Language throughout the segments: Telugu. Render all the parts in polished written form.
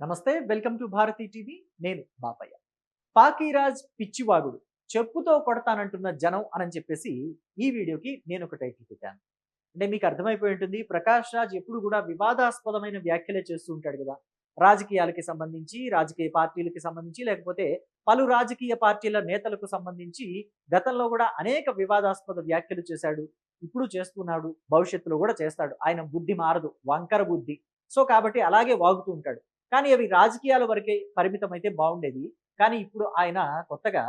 నమస్తే, వెల్కమ్ టు భారతీ టీవీ. నేను బాపయ్య. పాకీరాజ్ పిచ్చివాగుడు, చెప్పుతో కొడతానంటున్న జనం అని చెప్పేసి ఈ వీడియోకి నేను ఒక టైటిల్ పెట్టాను. అంటే మీకు అర్థమైపోయి ఉంటుంది, ప్రకాష్ రాజ్ ఎప్పుడు కూడా వివాదాస్పదమైన వ్యాఖ్యలే చేస్తూ ఉంటాడు కదా. రాజకీయాలకి సంబంధించి, రాజకీయ పార్టీలకి సంబంధించి, లేకపోతే పలు రాజకీయ పార్టీల నేతలకు సంబంధించి గతంలో కూడా అనేక వివాదాస్పద వ్యాఖ్యలు చేశాడు. ఇప్పుడు చేస్తున్నాడు, భవిష్యత్తులో కూడా చేస్తాడు. ఆయన బుద్ధి మారదు, వంకర బుద్ధి. సో కాబట్టి అలాగే వాగుతూ ఉంటాడు. కానీ అవి రాజకీయాల వరకే పరిమితం అయితే బాగుండేది. కానీ ఇప్పుడు ఆయన కొత్తగా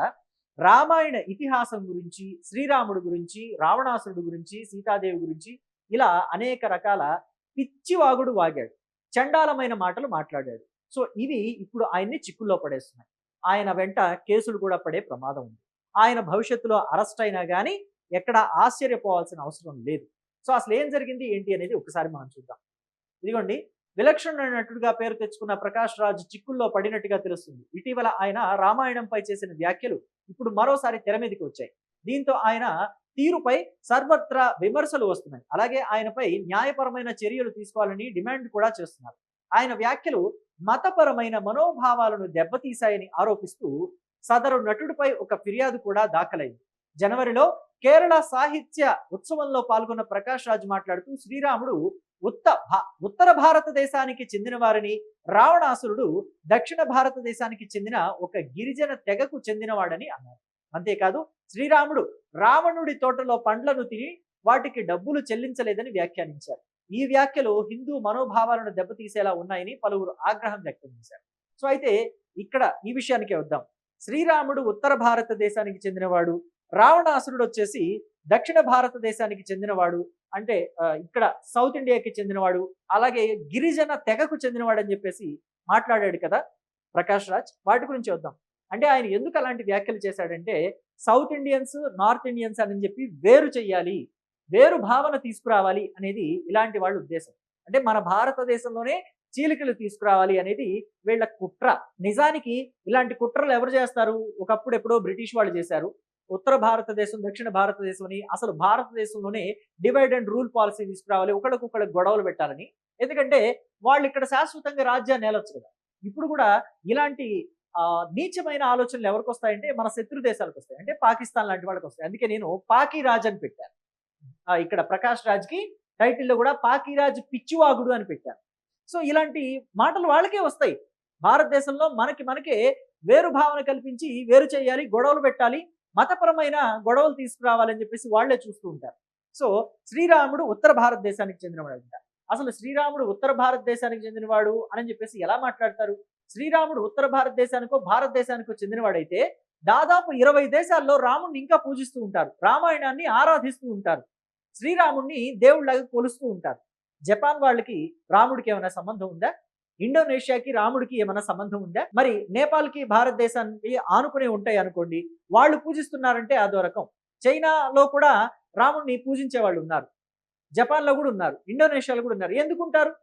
రామాయణ ఇతిహాసం గురించి, శ్రీరాముడు గురించి, రావణాసురుడు గురించి, సీతాదేవి గురించి ఇలా అనేక రకాల పిచ్చివాగుడు వాగాడు. చండాలమైన మాటలు మాట్లాడాడు. సో ఇవి ఇప్పుడు ఆయన్ని చిక్కుల్లో పడేస్తున్నాయి. ఆయన వెంట కేసులు కూడా పడే ప్రమాదం ఉంది. ఆయన భవిష్యత్తులో అరెస్ట్ అయినా కానీ ఎక్కడ ఆశ్చర్యపోవాల్సిన అవసరం లేదు. సో అసలు ఏం జరిగింది ఏంటి అనేది ఒకసారి మనం చూద్దాం. ఇదిగోండి, విలక్షణ నటుడిగా పేరు తెచ్చుకున్న ప్రకాష్ రాజ్ చిక్కుల్లో పడినట్టుగా తెలుస్తుంది. ఇటీవల ఆయన రామాయణంపై చేసిన వ్యాఖ్యలు ఇప్పుడు మరోసారి తెర మీదకి వచ్చాయి. దీంతో ఆయన తీరుపై సర్వత్రా విమర్శలు వస్తున్నాయి. అలాగే ఆయనపై న్యాయపరమైన చర్యలు తీసుకోవాలని డిమాండ్ కూడా చేస్తున్నారు. ఆయన వ్యాఖ్యలు మతపరమైన మనోభావాలను దెబ్బతీశాయని ఆరోపిస్తూ సదరు నటుడిపై ఒక ఫిర్యాదు కూడా దాఖలైంది. జనవరిలో కేరళ సాహిత్య ఉత్సవంలో పాల్గొన్న ప్రకాష్ రాజ్ మాట్లాడుతూ శ్రీరాముడు ఉత్తర భారతదేశానికి చెందిన వారిని, రావణాసురుడు దక్షిణ భారతదేశానికి చెందిన ఒక గిరిజన తెగకు చెందినవాడని అన్నారు. అంతేకాదు శ్రీరాముడు రావణుడి తోటలో పండ్లను తిని వాటికి డబ్బులు చెల్లించలేదని వ్యాఖ్యానించారు. ఈ వ్యాఖ్యలు హిందూ మనోభావాలను దెబ్బతీసేలా ఉన్నాయని పలువురు ఆగ్రహం వ్యక్తం చేశారు. సో అయితే ఇక్కడ ఈ విషయానికే వద్దాం. శ్రీరాముడు ఉత్తర భారతదేశానికి చెందినవాడు, రావణాసురుడు వచ్చేసి దక్షిణ భారతదేశానికి చెందినవాడు, అంటే ఇక్కడ సౌత్ ఇండియాకి చెందినవాడు, అలాగే గిరిజన తెగకు చెందినవాడు అని చెప్పేసి మాట్లాడాడు కదా ప్రకాష్ రాజ్. వాటి గురించి వద్దాం. అంటే ఆయన ఎందుకు అలాంటి వ్యాఖ్యలు చేశాడంటే, సౌత్ ఇండియన్స్, నార్త్ ఇండియన్స్ అని చెప్పి వేరు చెయ్యాలి, వేరు భావన తీసుకురావాలి అనేది ఇలాంటి వాళ్ళ ఉద్దేశం. అంటే మన భారతదేశంలోనే చీలికలు తీసుకురావాలి అనేది వీళ్ళ కుట్ర. నిజానికి ఇలాంటి కుట్రలు ఎవరు చేస్తారు? ఒకప్పుడు ఎప్పుడో బ్రిటిష్ వాళ్ళు చేశారు. ఉత్తర భారతదేశం, దక్షిణ భారతదేశం అని అసలు భారతదేశంలోనే డివైడ్ అండ్ రూల్ పాలసీ తీసుకురావాలి, ఒకళ్ళకొకళ్ళకి గొడవలు పెట్టాలని. ఎందుకంటే వాళ్ళు ఇక్కడ శాశ్వతంగా రాజ్యాన్ని ఏలొచ్చు కదా. ఇప్పుడు కూడా ఇలాంటి నీచమైన ఆలోచనలు ఎవరికి వస్తాయంటే మన శత్రు దేశాలకు వస్తాయి, అంటే పాకిస్తాన్ లాంటి వాళ్ళకి వస్తాయి. అందుకే నేను పాకీరాజ్ అని పెట్టాను. ఇక్కడ ప్రకాష్ రాజ్కి టైటిల్లో కూడా పాకీరాజ్ పిచ్చివాగుడు అని పెట్టాను. సో ఇలాంటి మాటలు వాళ్ళకే వస్తాయి. భారతదేశంలో మనకే వేరు భావన కల్పించి వేరు చేయాలి, గొడవలు పెట్టాలి, మతపరమైన గొడవలు తీసుకురావాలని చెప్పేసి వాళ్లే చూస్తూ ఉంటారు. సో శ్రీరాముడు ఉత్తర భారతదేశానికి చెందినవాడు అంట. అసలు శ్రీరాముడు ఉత్తర భారతదేశానికి చెందినవాడు అని చెప్పేసి ఎలా మాట్లాడతారు? శ్రీరాముడు ఉత్తర భారతదేశానికో భారతదేశానికో చెందినవాడైతే దాదాపు 20 దేశాల్లో రాముడిని ఇంకా పూజిస్తూ ఉంటారు, రామాయణాన్ని ఆరాధిస్తూ ఉంటారు, శ్రీరాముడిని దేవుళ్ళగా కొలుస్తూ ఉంటారు. జపాన్ వాళ్ళకి రాముడికి ఏమైనా సంబంధం ఉందా? ఇండోనేషియాకి రాముడికి ఏమైనా సంబంధం ఉందా? మరి నేపాల్కి భారతదేశానికి ఆనుకునే ఉంటాయి అనుకోండి, వాళ్ళు పూజిస్తున్నారంటే అదో రకం. చైనాలో కూడా రాముడిని పూజించే వాళ్ళు ఉన్నారు, జపాన్లో కూడా ఉన్నారు, ఇండోనేషియాలో కూడా ఉన్నారు. ఎందుకుంటారు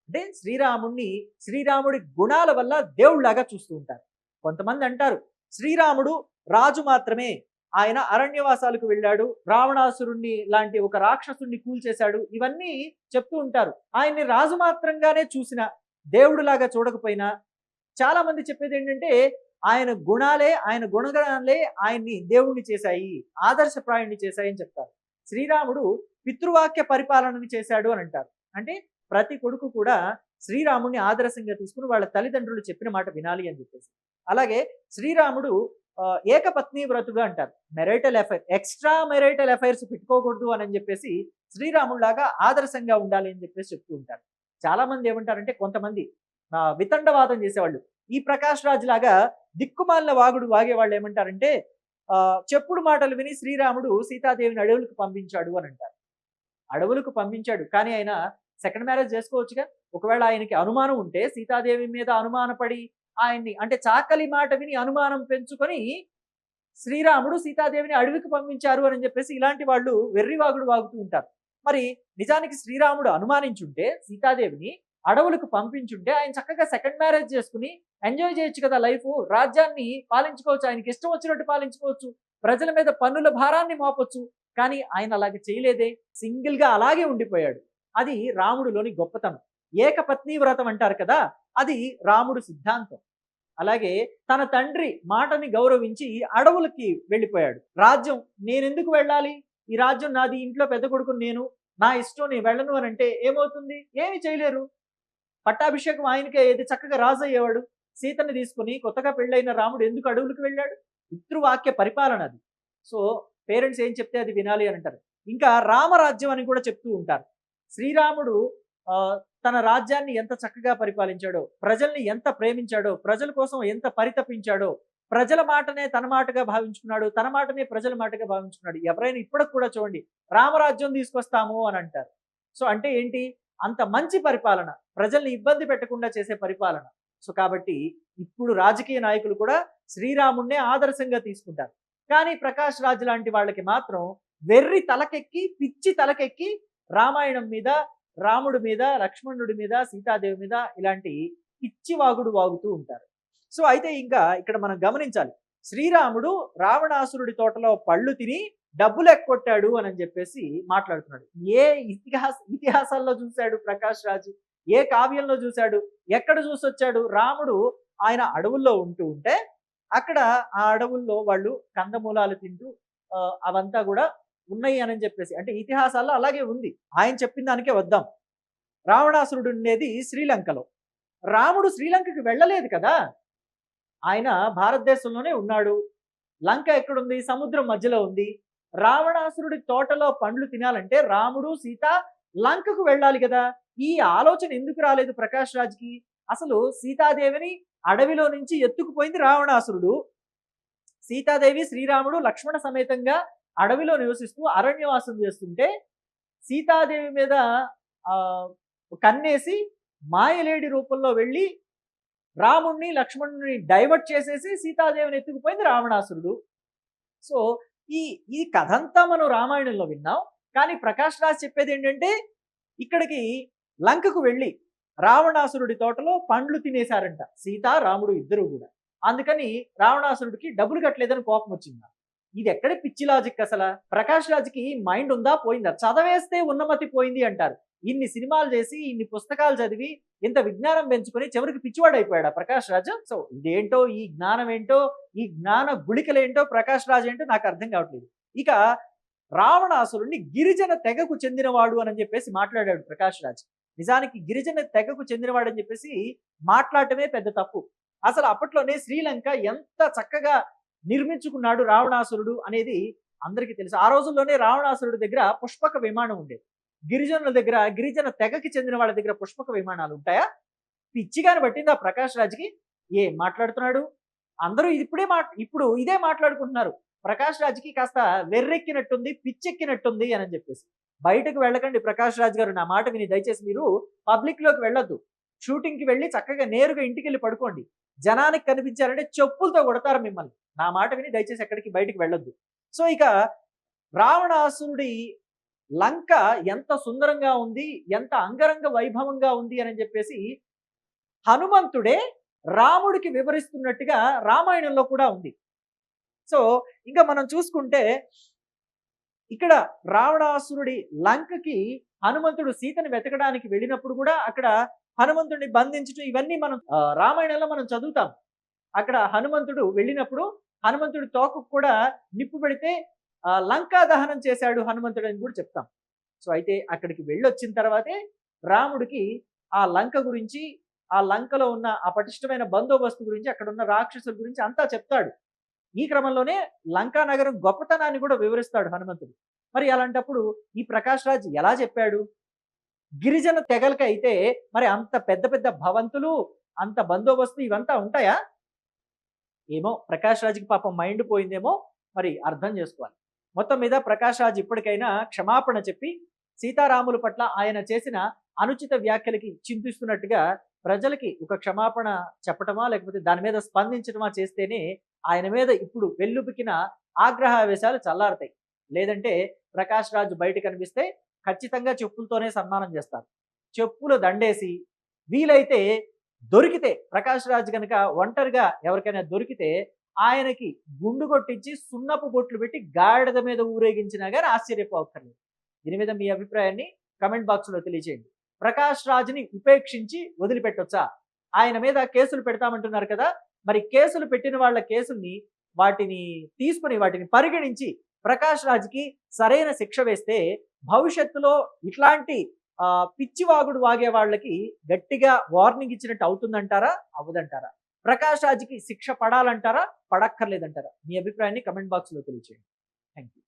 అంటే శ్రీరాముడి గుణాల వల్ల దేవుళ్లాగా చూస్తూ ఉంటారు. కొంతమంది అంటారు శ్రీరాముడు రాజు మాత్రమే, ఆయన అరణ్యవాసాలకు వెళ్ళాడు, రావణాసురుణ్ణి లాంటి ఒక రాక్షసుణ్ణి కూల్చేశాడు, ఇవన్నీ చెప్తూ ఉంటారు. ఆయన్ని రాజు మాత్రంగానే చూసిన, దేవుడులాగా చూడకపోయినా చాలా మంది చెప్పేది ఏంటంటే ఆయన గుణగణాలే ఆయన్ని దేవుణ్ణి చేశాయి, ఆదర్శప్రాయుణ్ణి చేశాయి అని చెప్తారు. శ్రీరాముడు పితృవాక్య పరిపాలనని చేశాడు అని అంటారు. అంటే ప్రతి కొడుకు కూడా శ్రీరాముడిని ఆదర్శంగా తీసుకుని వాళ్ళ తల్లిదండ్రులు చెప్పిన మాట వినాలి అని చెప్పేసి. అలాగే శ్రీరాముడు ఏకపత్ని వ్రతుడు అంటారు. Marital affair, extra marital affairs పెట్టుకోకూడదు అని చెప్పేసి శ్రీరాముడిలాగా ఆదర్శంగా ఉండాలి అని చెప్పేసి చెప్తూ ఉంటారు. చాలా మంది ఏమంటారంటే, కొంతమంది వితండవాదం చేసేవాళ్ళు ఈ ప్రకాష్ రాజ్ లాగా దిక్కుమాలిన వాగుడు వాగేవాళ్ళు ఏమంటారంటే, చెప్పుడు మాటలు విని శ్రీరాముడు సీతాదేవిని అడవులకు పంపించాడు అని అంటారు. అడవులకు పంపించాడు, కానీ ఆయన సెకండ్ మ్యారేజ్ చేసుకోవచ్చుగా. ఒకవేళ ఆయనకి అనుమానం ఉంటే సీతాదేవి మీద అనుమానపడి ఆయన్ని, అంటే చాకలి మాట విని అనుమానం పెంచుకొని శ్రీరాముడు సీతాదేవిని అడవికి పంపించారు అని చెప్పేసి ఇలాంటి వాళ్ళు వెర్రివాగుడు వాగుతూ ఉంటారు. మరి నిజానికి శ్రీరాముడు అనుమానించుంటే సీతాదేవిని అడవులకు పంపించుంటే ఆయన చక్కగా సెకండ్ మ్యారేజ్ చేసుకుని ఎంజాయ్ చేయొచ్చు కదా లైఫ్, రాజ్యాన్ని పాలించుకోవచ్చు, ఆయనకి ఇష్టం వచ్చినట్టు పాలించుకోవచ్చు, ప్రజల మీద పన్నుల భారాన్ని మోపొచ్చు. కానీ ఆయన అలాగే చేయలేదే, సింగిల్గా అలాగే ఉండిపోయాడు. అది రాముడిలోని గొప్పతనం. ఏకపత్ని వ్రతం అంటారు కదా, అది రాముడు సిద్ధాంతం. అలాగే తన తండ్రి మాటని గౌరవించి అడవులకి వెళ్ళిపోయాడు. రాజ్యం నేనెందుకు వెళ్ళాలి? ఈ రాజ్యం నాది, ఇంట్లో పెద్ద కొడుకుని నేను, నా ఇష్టం నేను వెళ్ళను అని అంటే ఏమవుతుంది? ఏమి చేయలేరు. పట్టాభిషేకం ఆయనకే అయ్యేది, చక్కగా రాజు అయ్యేవాడు. సీతని తీసుకొని కొత్తగా పెళ్ళైన రాముడు ఎందుకు అడవులకు వెళ్ళాడు? పితృవాక్య పరిపాలన అది. సో పేరెంట్స్ ఏం చెప్తే అది వినాలి అని అంటారు. ఇంకా రామరాజ్యం అని కూడా చెప్తూ ఉంటారు. శ్రీరాముడు తన రాజ్యాన్ని ఎంత చక్కగా పరిపాలించాడో, ప్రజల్ని ఎంత ప్రేమించాడో, ప్రజల కోసం ఎంత పరితపించాడో, ప్రజల మాటనే తన మాటగా భావించుకున్నాడు, తన మాటనే ప్రజల మాటగా భావించుకున్నాడు. ఎవరైనా ఇప్పటికి కూడా చూడండి, రామరాజ్యం తీసుకొస్తాము అని అంటారు. సో అంటే ఏంటి? అంత మంచి పరిపాలన, ప్రజల్ని ఇబ్బంది పెట్టకుండా చేసే పరిపాలన. సో కాబట్టి ఇప్పుడు రాజకీయ నాయకులు కూడా శ్రీరాముడినే ఆదర్శంగా తీసుకుంటారు. కానీ ప్రకాష్ రాజ్ లాంటి వాళ్ళకి మాత్రం వెర్రి తలకెక్కి, పిచ్చి తలకెక్కి రామాయణం మీద, రాముడి మీద, లక్ష్మణుడి మీద, సీతాదేవి మీద ఇలాంటి పిచ్చి వాగుడు వాగుతూ ఉంటారు. సో అయితే ఇంకా ఇక్కడ మనం గమనించాలి, శ్రీరాముడు రావణాసురుడి తోటలో పళ్ళు తిని డబ్బులు ఎక్కొట్టాడు అని చెప్పేసి మాట్లాడుతున్నాడు. ఏ ఇతిహాసాల్లో చూశాడు ప్రకాష్ రాజు? ఏ కావ్యంలో చూశాడు? ఎక్కడ చూసొచ్చాడు? రాముడు ఆయన అడవుల్లో ఉంటూ ఉంటే అక్కడ ఆ అడవుల్లో వాళ్ళు కందమూలాలు తింటూ అవంతా కూడా ఉన్నాయి అని చెప్పేసి, అంటే ఇతిహాసాల్లో అలాగే ఉంది. ఆయన చెప్పిన దానికే వద్దాం. రావణాసురుడు ఉండేది శ్రీలంకలో. రాముడు శ్రీలంకకి వెళ్ళలేదు కదా, ఆయన భారతదేశంలోనే ఉన్నాడు. లంక ఎక్కడుంది? సముద్రం మధ్యలో ఉంది. రావణాసురుడి తోటలో పండ్లు తినాలంటే రాముడు సీత లంకకు వెళ్ళాలి కదా. ఈ ఆలోచన ఎందుకు రాలేదు ప్రకాష్ రాజ్కి? అసలు సీతాదేవిని అడవిలో నుంచి ఎత్తుకుపోయింది రావణాసురుడు. సీతాదేవి శ్రీరాముడు లక్ష్మణ సమేతంగా అడవిలో నివసిస్తూ అరణ్యవాసం చేస్తుంటే సీతాదేవి మీద కన్నేసి మాయలేడి రూపంలో వెళ్ళి రాముణ్ణి లక్ష్మణుని డైవర్ట్ చేసేసి సీతాదేవిని ఎత్తుకుపోయింది రావణాసురుడు. సో ఈ కథంతా మనం రామాయణంలో విన్నాం. కానీ ప్రకాష్ రాజ్ చెప్పేది ఏంటంటే ఇక్కడికి లంకకు వెళ్ళి రావణాసురుడి తోటలో పండ్లు తినేశారంట సీత రాముడు ఇద్దరు కూడా. అందుకని రావణాసురుడికి డబ్బులు కట్టలేదని కోపం వచ్చింది. ఇది ఎక్కడ పిచ్చి లాజిక్ అసలు? ప్రకాష్ రాజ్కి మైండ్ ఉందా పోయిందా? చదవేస్తే ఉన్నమతి పోయింది అంటారు. ఇన్ని సినిమాలు చేసి, ఇన్ని పుస్తకాలు చదివి, ఇంత విజ్ఞానం పెంచుకొని చివరికి పిచ్చివాడు అయిపోయాడా ప్రకాష్ రాజ్? సో ఇదేంటో, ఈ జ్ఞానం ఏంటో, ఈ జ్ఞాన గుళికలేంటో, ప్రకాష్ రాజ్ ఏంటో నాకు అర్థం కావట్లేదు. ఇక రావణాసురుడిని గిరిజన తెగకు చెందినవాడు అని చెప్పేసి మాట్లాడాడు ప్రకాష్ రాజ్. నిజానికి గిరిజన తెగకు చెందినవాడు అని చెప్పేసి మాట్లాడటమే పెద్ద తప్పు. అసలు అప్పట్లోనే శ్రీలంక ఎంత చక్కగా నిర్మించుకున్నాడు రావణాసురుడు అనేది అందరికీ తెలుసు. ఆ రోజుల్లోనే రావణాసురుడి దగ్గర పుష్పక విమానం ఉండేది. గిరిజనుల దగ్గర, గిరిజన తెగకి చెందిన వాళ్ళ దగ్గర పుష్పక విమానాలు ఉంటాయా? పిచ్చిగాని పట్టింది ఆ ప్రకాష్ రాజ్కి. ఏం మాట్లాడుతున్నాడు? అందరూ ఇప్పుడు ఇదే మాట్లాడుకుంటున్నారు. ప్రకాష్ రాజ్కి కాస్త వెర్రెక్కినట్టుంది, పిచ్చెక్కినట్టుంది అని చెప్పేసి. బయటకు వెళ్ళకండి ప్రకాష్ రాజ్ గారు, నా మాట విని దయచేసి మీరు పబ్లిక్లోకి వెళ్ళొద్దు. షూటింగ్కి వెళ్ళి చక్కగా నేరుగా ఇంటికి వెళ్ళి పడుకోండి. జనానికి కనిపించారంటే చెప్పులతో కొడతారు మిమ్మల్ని. నా మాట విని దయచేసి ఎక్కడికి బయటికి వెళ్ళొద్దు. సో ఇక రావణాసురుడి లంక ఎంత సుందరంగా ఉంది, ఎంత అంగరంగ వైభవంగా ఉంది అని చెప్పేసి హనుమంతుడే రాముడికి వివరిస్తున్నట్టుగా రామాయణంలో కూడా ఉంది. సో ఇంకా మనం చూసుకుంటే ఇక్కడ రావణాసురుడి లంకకి హనుమంతుడు సీతని వెతకడానికి వెళ్ళినప్పుడు కూడా అక్కడ హనుమంతుడిని బంధించడం ఇవన్నీ మనం రామాయణంలో మనం చదువుతాం. అక్కడ హనుమంతుడు వెళ్ళినప్పుడు హనుమంతుడి తోకకు కూడా నిప్పు పెడితే లంకా దహనం చేశాడు హనుమంతుడు అని కూడా చెప్తాం. సో అయితే అక్కడికి వెళ్ళొచ్చిన తర్వాతే రాముడికి ఆ లంక గురించి, ఆ లంకలో ఉన్న ఆ పటిష్టమైన బందోబస్తు గురించి, అక్కడ ఉన్న రాక్షసుల గురించి అంతా చెప్తాడు. ఈ క్రమంలోనే లంకా నగరం గొప్పతనాన్ని కూడా వివరిస్తాడు హనుమంతుడు. మరి అలాంటప్పుడు ఈ ప్రకాష్ రాజ్ ఎలా చెప్పాడు? గిరిజన తెగలకి అయితే మరి అంత పెద్ద పెద్ద భవంతులు, అంత బందోబస్తు ఇవంతా ఉంటాయా? ఏమో ప్రకాష్ రాజ్కి పాపం మైండ్ పోయిందేమో, మరి అర్థం చేసుకోవాలి. మొత్తం మీద ప్రకాష్ రాజ్ ఇప్పటికైనా క్షమాపణ చెప్పి సీతారాముల పట్ల ఆయన చేసిన అనుచిత వ్యాఖ్యలకి చింతిస్తున్నట్టుగా ప్రజలకి ఒక క్షమాపణ చెప్పటమా లేకపోతే దాని మీద స్పందించటమా చేస్తేనే ఆయన మీద ఇప్పుడు వెల్లుబికిన ఆగ్రహావేశాలు చల్లారుతాయి. లేదంటే ప్రకాష్ రాజ్ బయట కనిపిస్తే ఖచ్చితంగా చెప్పులతోనే సన్మానం చేస్తారు. చెప్పులు దండేసి వీలైతే దొరికితే ప్రకాష్ రాజ్ కనుక ఒంటరిగా ఎవరికైనా దొరికితే ఆయనకి గుండు కొట్టించి సున్నపు బొట్లు పెట్టి గాడిద మీద ఊరేగించినా కానీ ఆశ్చర్యపోక్కర్లేదు. దీని మీద మీ అభిప్రాయాన్ని కమెంట్ బాక్స్లో తెలియజేయండి. ప్రకాష్ రాజ్ని ఉపేక్షించి వదిలిపెట్టొచ్చా? ఆయన మీద కేసులు పెడతామంటున్నారు కదా! మరి కేసులు పెట్టిన వాళ్ళ కేసుల్ని వాటిని వాటిని పరిగణించి ప్రకాష్ రాజ్‌కి సరైన శిక్ష వేస్తే భవిష్యత్తులో ఇట్లాంటి పిచ్చివాగుడు వాగే వాళ్ళకి గట్టిగా వార్నింగ్ ఇచ్చినట్టు అవుతుందంటారా? అవ్వదంటారా? ప్రకాష్ రాజ్‌కి శిక్ష పడాలంటారా? పడక్కర్లేదంటారా? మీ అభిప్రాయాన్ని కామెంట్ బాక్స్‌లో తెలియజేయండి. Thank you.